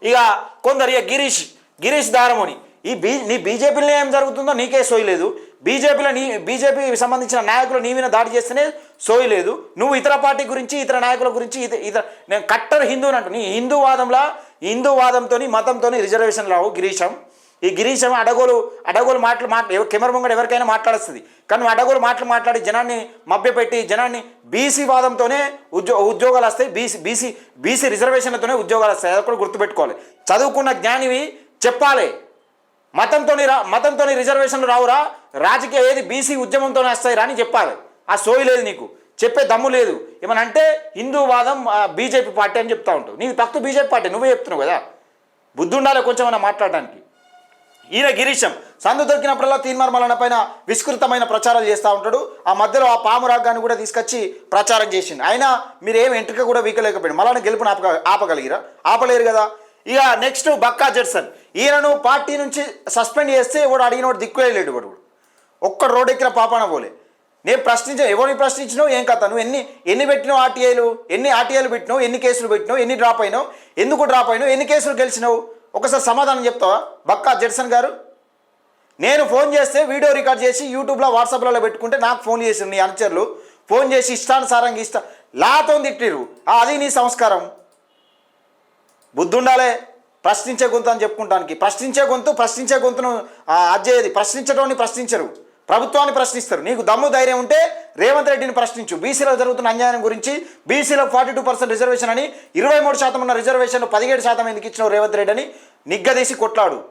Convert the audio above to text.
ఇక కొందరు ఇక గిరీష్ దారముని నీ బీజేపీలో ఏం జరుగుతుందో నీకే సోయలేదు. బీజేపీకి సంబంధించిన నాయకులు నీ మీద దాడి చేస్తేనే సోయలేదు. నువ్వు ఇతర పార్టీ గురించి ఇతర నాయకుల గురించి నేను కట్టర్ హిందువుని అంటూ నీ హిందూవాదంతో మతంతో రిజర్వేషన్ రావు ఈ గిరీశం అడగోలు మాటలు కెమెరా ముంగడ ఎవరికైనా మాట్లాడుస్తుంది. కానీ నువ్వు అడగోలు మాట్లాడి జనాన్ని మభ్యపెట్టి జనాన్ని బీసీ వాదంతోనే ఉద్యోగాలు వస్తాయి, బీసీ రిజర్వేషన్లతోనే ఉద్యోగాలు వస్తాయి. అది కూడా గుర్తుపెట్టుకోవాలి. చదువుకున్న జ్ఞానివి చెప్పాలి. మతంతో రిజర్వేషన్లు రావురా, రాజకీయ ఏది బీసీ ఉద్యమంతోనే వస్తాయి రా అని చెప్పాలి. ఆ సోయి లేదు, నీకు చెప్పే దమ్ము లేదు. ఏమనంటే హిందూవాదం బీజేపీ పార్టీ అని చెప్తా ఉంటావు. నీకు తక్కువ బీజేపీ పార్టీ నువ్వే చెప్తున్నావు కదా, బుద్ధి ఉండాలి కొంచెం అన్న మాట్లాడడానికి. ఈయన గిరీశం సందు దొరికినప్పుడల్లా తీన్మార్ మల్లన్న పైన విస్తృతమైన ప్రచారాలు చేస్తూ ఉంటాడు. ఆ మధ్యలో ఆ పామురాగాన్ని కూడా తీసుకొచ్చి ప్రచారం చేసిండు. అయినా మీరు ఏం ఎంట్రిక కూడా వీకలేకపోయింది. మల్లన్న గెలుపుని ఆపగలిగిరా? ఆపలేరు కదా. ఇక నెక్స్ట్ బక్కా జడ్సన్, ఈయనను పార్టీ నుంచి సస్పెండ్ చేస్తే వాడు అడిగినవాడు దిక్కులేడు. వాడు ఒక్క రోడ్డెక్కిన పాపాన పోలే. నేను ఎవరిని ప్రశ్నించినావు, ఏం కథ, నువ్వు ఎన్ని పెట్టినావు ఎన్ని ఆర్టీఐలు పెట్టినావు, ఎన్ని కేసులు పెట్టినావు, ఎన్ని డ్రాప్ అయినావు, ఎందుకు డ్రాప్ అయినావు, ఎన్ని కేసులు గెలిచినావు, ఒకసారి సమాధానం చెప్తావా బక్కా జడ్సన్ గారు? నేను ఫోన్ చేస్తే వీడియో రికార్డ్ చేసి యూట్యూబ్లో వాట్సాప్లలో పెట్టుకుంటే నాకు ఫోన్ చేసిన నీ అనుచరులు ఫోన్ చేసి ఇష్టానుసారంగా లాతో తిట్టిరు. అది నీ సంస్కారం. బుద్ధి ఉండాలే. ప్రశ్నించే గొంతు అని చెప్పుకుంటానికి ప్రశ్నించే గొంతును అజ్జేది ప్రశ్నించడాన్ని ప్రశ్నించరు, ప్రభుత్వాన్ని ప్రశ్నిస్తారు. నీకు దమ్ము ధైర్యం ఉంటే రేవంత్ రెడ్డిని ప్రశ్నించు. బీసీలో జరుగుతున్న అన్యాయం గురించి, బీసీలో 42% రిజర్వేషన్ అని 23% ఉన్న రిజర్వేషన్ 17% ఎందుకు ఇచ్చినావు రేవంత్ రెడ్డి అని నిగ్గదీసి కొట్లాడు.